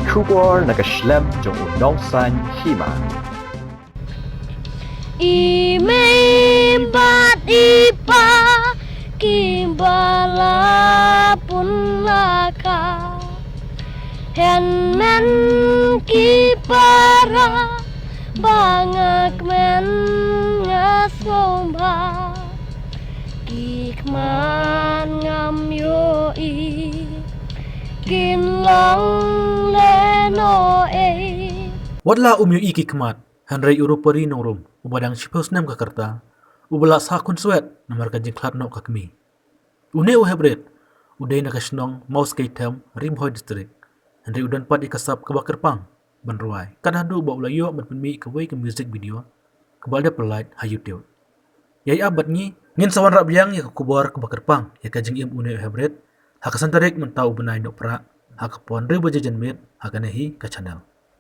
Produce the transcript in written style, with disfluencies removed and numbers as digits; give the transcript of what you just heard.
出国那个 slam 中午农山戏嘛。 Imebat ipa kimbala pun laka hen men kipara bangak men ngasomba kikman ngam yoi kin long leno Wadla umyo iki kemat, Henry Europeri norum, ubadang shipos nem kakarta, ubala sakun swet, namar kajing klat no kakmi. Une uhebret, uday nakasnong maus kaitem, rimhoy district, Henry udan pad ikasap kabakar pang, banruay, kadadu ba ulayo matpinmi kaway ke music video, kabalda pelait hayutiw. Yay abad ni, ngin sawan rabyang ya kubar kabakar pang, ya kajing im une uhebret, hakasantarik mentau benay no pra, hakapon riba jajan mit, hakanahi ka channel.